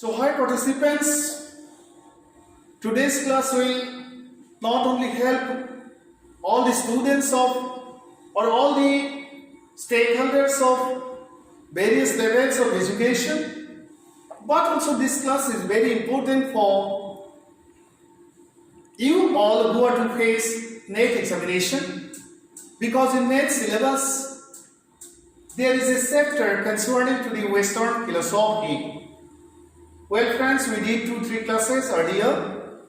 So, hi participants, today's class will not only help all the students of or all the stakeholders of various levels of education, but also this class is very important for you all who are to face NET examination, because in NET syllabus there is a chapter concerning to the Western philosophy. Well friends, we did 2-3 classes earlier,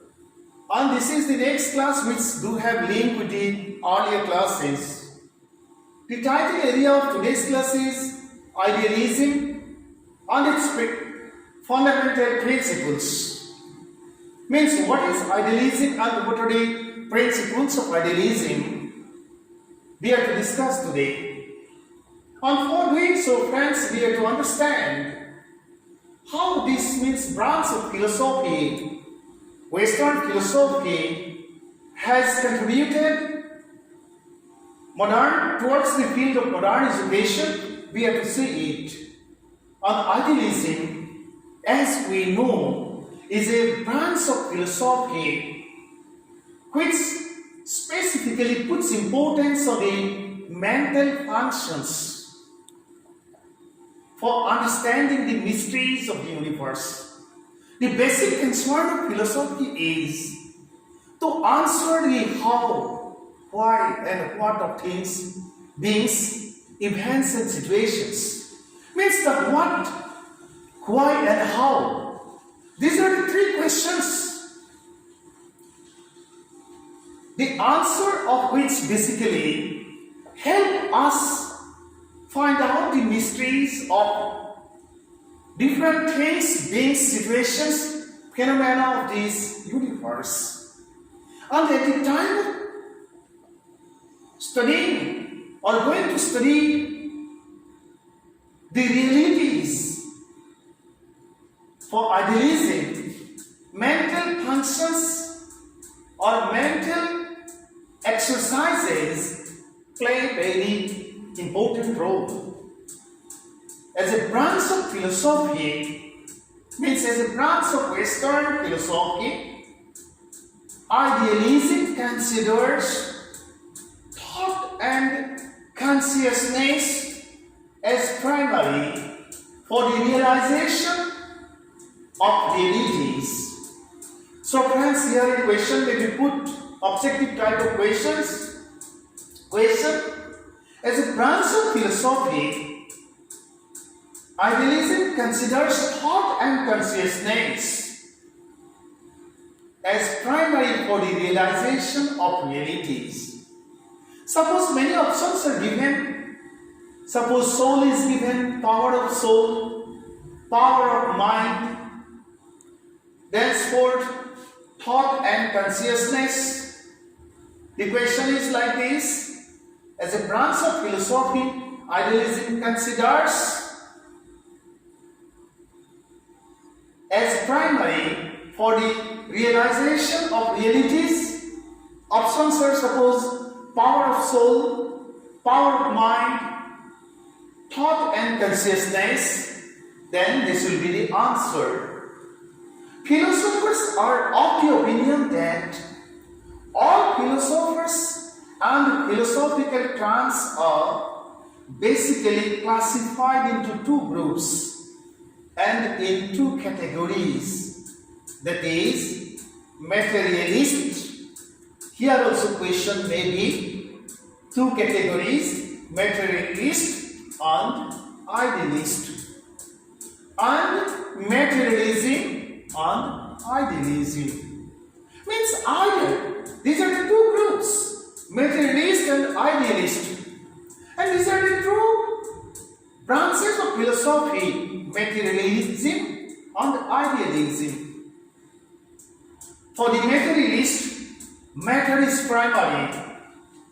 and this is the next class which do have link with the earlier classes. The title area of today's class is Idealism and its fundamental principles. Means what is idealism and what are the principles of idealism we are to discuss today. And for doing so, friends, we are to understand how this means branch of philosophy, Western philosophy, has contributed towards the field of modern education. We have to see it. And idealism, as we know, is a branch of philosophy which specifically puts importance on the mental functions for understanding the mysteries of the universe. The basic concern of philosophy is to answer the how, why and what of things, beings, events and situations. Means the what, why and how. These are the three questions, the answer of which basically help us find out the mysteries of different things, beings, situations, phenomena of this universe. And at the time of studying or going to study the realities for idealism, mental functions or mental exercises play a very important role. As a branch of philosophy, means as a branch of Western philosophy, idealism considers thought and consciousness as primary for the realization of realities. So friends, here in question may be put objective type of questions. Question: as a branch of philosophy, idealism considers thought and consciousness as primary for the realization of realities. Suppose many options are given. Suppose soul is given, power of soul, power of mind, thenceforth thought and consciousness. The question is like this: as a branch of philosophy, idealism considers as primary for the realization of realities. Options are suppose power of soul, power of mind, thought and consciousness. Then this will be the answer. Philosophers are of the opinion that all philosophers and philosophical trends are basically classified into two groups and in two categories, that is materialist. Here also question may be two categories, materialist and idealist, and materialism and idealism. Means either these are the two groups, materialist and idealist, and these are the two branches of philosophy, materialism and idealism. For the materialist, matter is primary.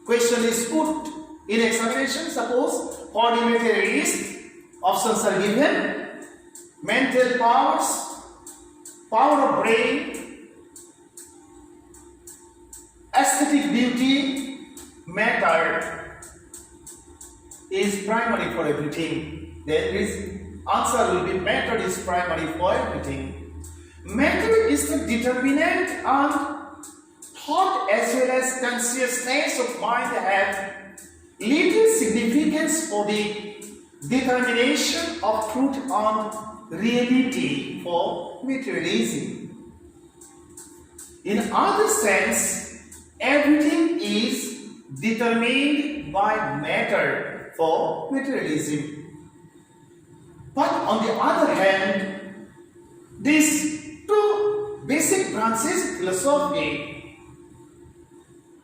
Question is put in examination. Suppose for the materialist, options are given: mental powers, power of brain, aesthetic beauty, matter is primary for everything. There is Answer will be matter is primary for everything. Matter is the determinant and thought as well as consciousness of mind have little significance for the determination of truth and reality for materialism. In other sense, everything is determined by matter for materialism. But on the other hand, these two basic branches of philosophy,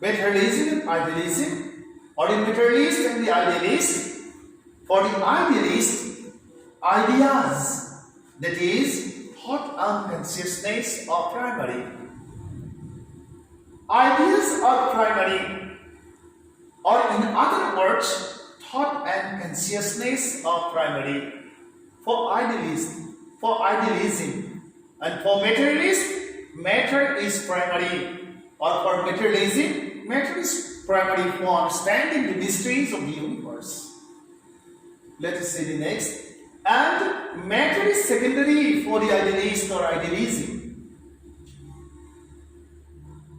materialism and idealism, or the materialist and the idealist, for the idealist, ideas, that is, thought and consciousness are primary. Ideas are primary, or in other words, thought and consciousness are primary for idealism, and for materialist, matter is primary, or for materialism, matter is primary for understanding the mysteries of the universe. Let us see the next. And matter is secondary for the idealist or idealism.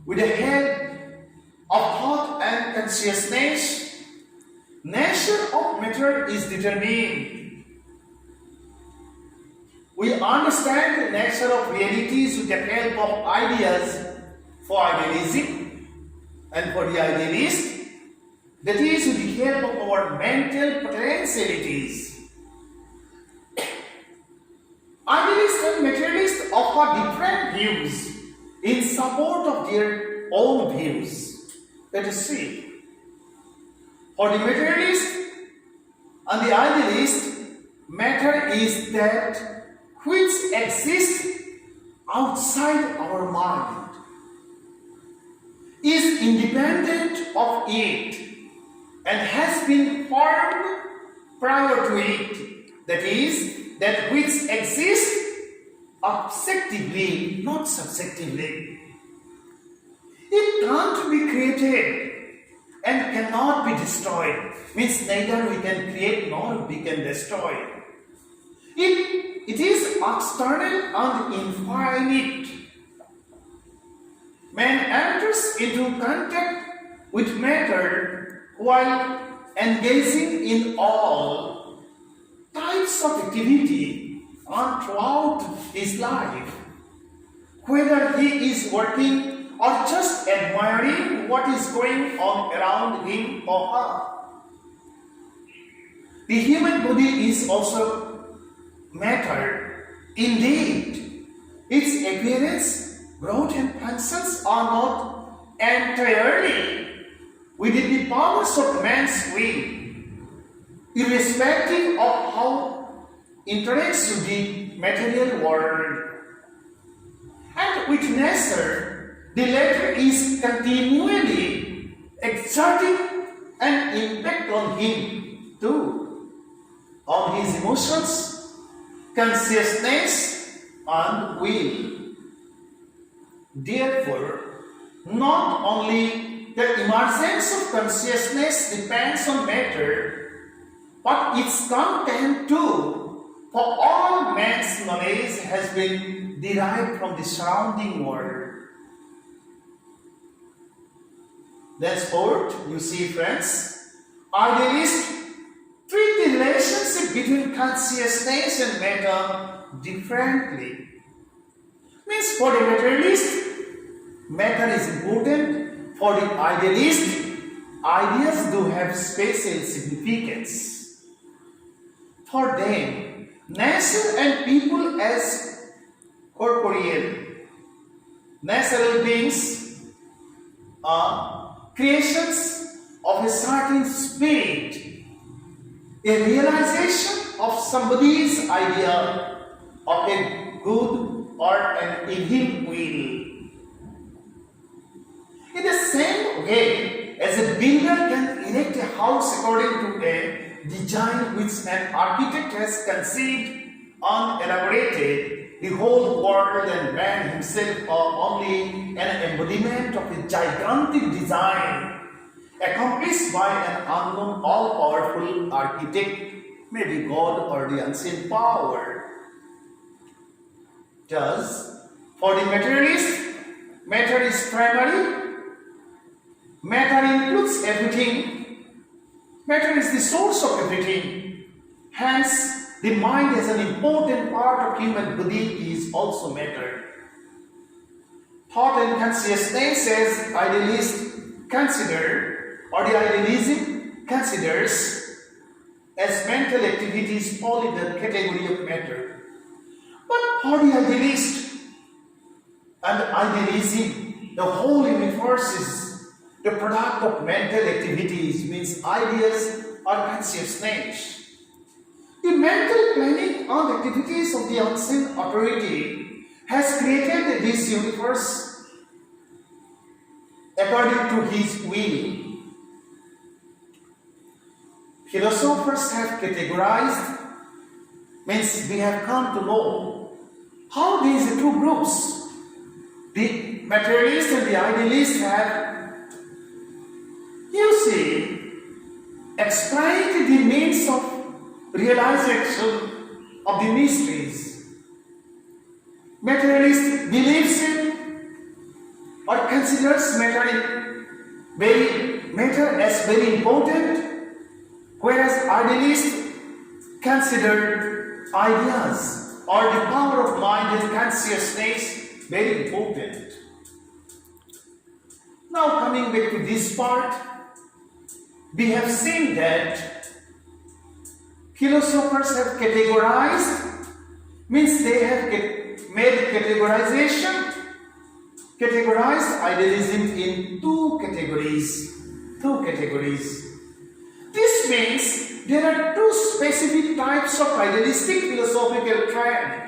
With the help of thought and consciousness, nature of matter is determined. We understand the nature of realities with the help of ideas for idealism, and for the idealist, that is with the help of our mental potentialities. Idealists and materialists offer different views in support of their own views. Let us see. For the materialist and the idealist, matter is that which exists outside our mind, is independent of it, and has been formed prior to it. That is, that which exists objectively, not subjectively. It can't be created and cannot be destroyed. Means neither we can create nor we can destroy. It is external and infinite. Man enters into contact with matter while engaging in all types of activity and throughout his life, whether he is working or just admiring what is going on around him or her. The human body is also matter. Indeed, its appearance, growth and functions are not entirely within the powers of man's will, irrespective of how interacts with the material world. And with nature, the latter is continually exerting an impact on him too, on his emotions, consciousness, and will. Therefore, not only the emergence of consciousness depends on matter, but its content too, for all man's knowledge has been derived from the surrounding world. Thenceforth, you see, friends, idealists treat the relationship between consciousness and matter differently. Means for the materialist, matter is important. For the idealist, ideas do have special significance. For them, nature and people as corporeal, natural beings are creations of a certain spirit, a realization of somebody's idea of a good or an evil will. In the same way as a builder can erect a house according to a design which an architect has conceived and elaborated, the whole world and man himself are only an embodiment of a gigantic design accomplished by an unknown all-powerful architect. may be God or the unseen power. Thus, for the materialist, matter is primary. Matter includes everything. Matter is the source of everything. Hence, the mind as an important part of human body is also matter. Thought and consciousness, as idealists consider, or the idealism considers, as mental activities fall in the category of matter. But for the idealist and idealism, the whole universe is the product of mental activities, means ideas or consciousness. The mental planning and activities of the unseen authority has created this universe according to his will. Philosophers have categorized, means we have come to know how these two groups, the materialist and the idealist, have, you see, explained the means of realization of the mysteries. Materialist believes in or considers matter as very important, whereas idealists consider ideas or the power of mind and consciousness very important. Now coming back to this part, we have seen that philosophers have categorized, means they have made categorized idealism in two categories. This means there are two specific types of idealistic philosophical trend.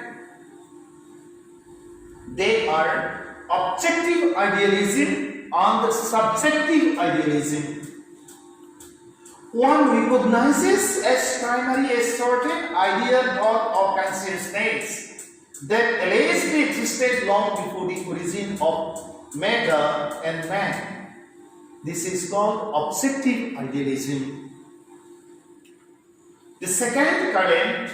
They are objective idealism and subjective idealism. One recognizes as primary a certain idea, thought, or consciousness that allegedly existed long before the origin of matter and man. This is called objective idealism. The second current,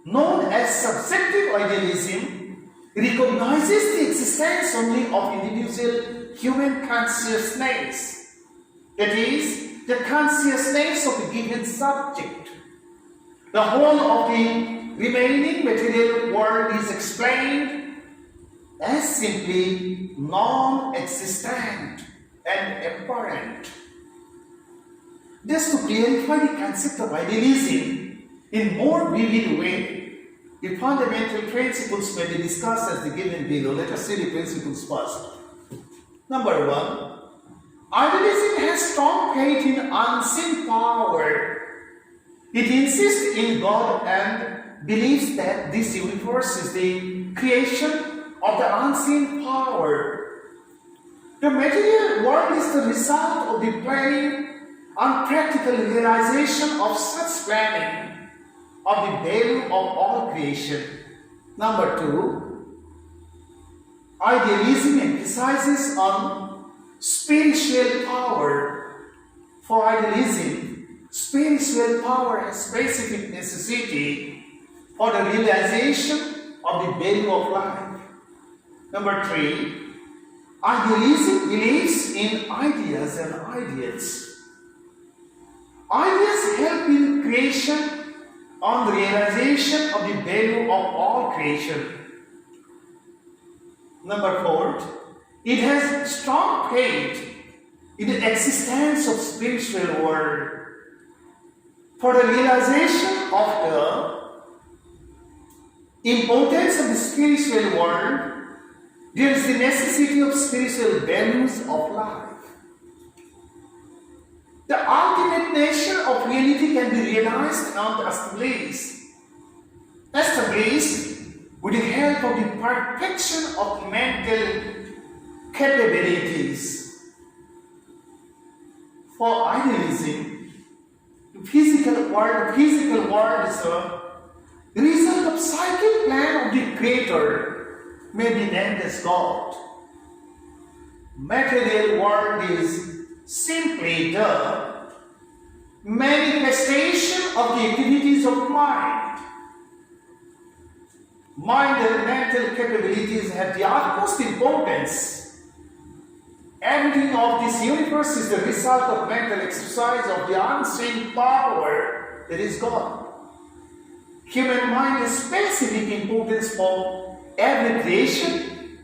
known as subjective idealism, recognizes the existence only of individual human consciousness, that is, the consciousness of a given subject. The whole of the remaining material world is explained as simply non-existent and apparent. Just to clarify the concept of idealism in more vivid way, the fundamental principles may be discussed as the given below. Let us see the principles first. Number one, idealism has strong faith in unseen power. It insists in God and believes that this universe is the creation of the unseen power. The material world is the result of the planning and practical realization of such planning of the value of all creation. Number two, idealism emphasizes on spiritual power. For idealism, spiritual power has specific necessity for the realization of the value of life. Number three, idealism believes in ideas and ideals. Ideas help in creation and realization of the value of all creation. Number four, it has strong faith in the existence of spiritual world. For the realization of the importance of the spiritual world, there is the necessity of spiritual values of life. The ultimate nature of reality can be realized and established with the help of the perfection of mental capabilities. For idealism, the physical world is a result of psychic plan of the Creator, may be named as God. Material world is simply the manifestation of the activities of mind. Mind and mental capabilities have the utmost importance. Everything of this universe is the result of mental exercise of the unseen power that is God. Human mind has specific importance for every creation,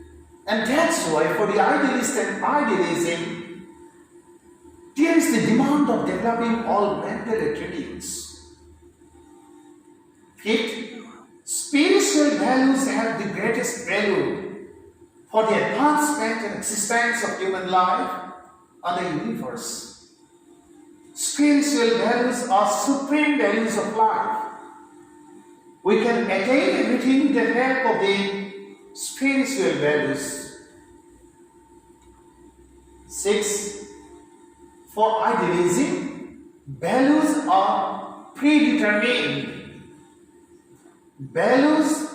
and that's why for the idealist and idealism, there is the demand of developing all mental attributes. Fifth, spiritual values have the greatest value for the advancement and existence of human life and the universe. Spiritual values are supreme values of life. We can attain everything with the help of the spiritual values. 6. For idealism, values are predetermined. Values,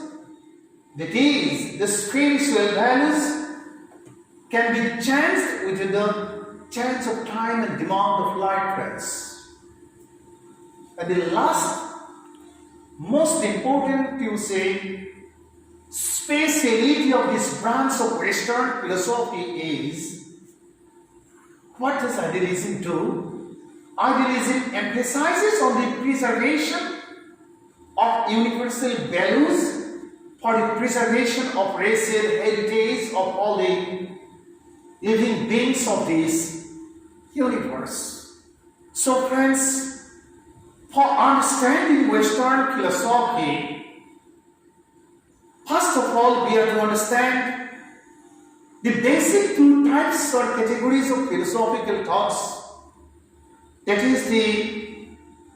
that is, the spiritual values, can be changed with the change of time and demand of life. And the last, most important, you say, speciality of this branch of Western philosophy is, what does idealism do? Idealism emphasizes on the preservation of universal values for the preservation of racial heritage of all the living beings of this universe. So friends, for understanding Western philosophy, first of all, we have to understand the basic two types or categories of philosophical thoughts. That is the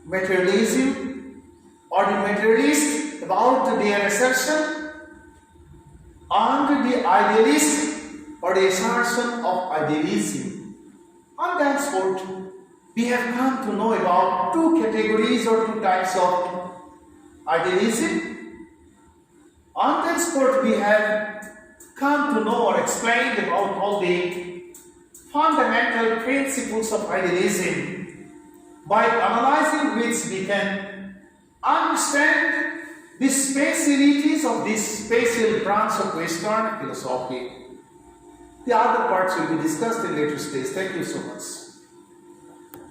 materialism or the materialist about their assertion, and the idealist or the assertion of idealism. And that's what we have come to know about two categories or two types of idealism. And that's what we have come to know or explained about all the fundamental principles of idealism, by analyzing which we can understand the specialities of this special branch of Western philosophy. The other parts will be discussed in later stage. Thank you so much.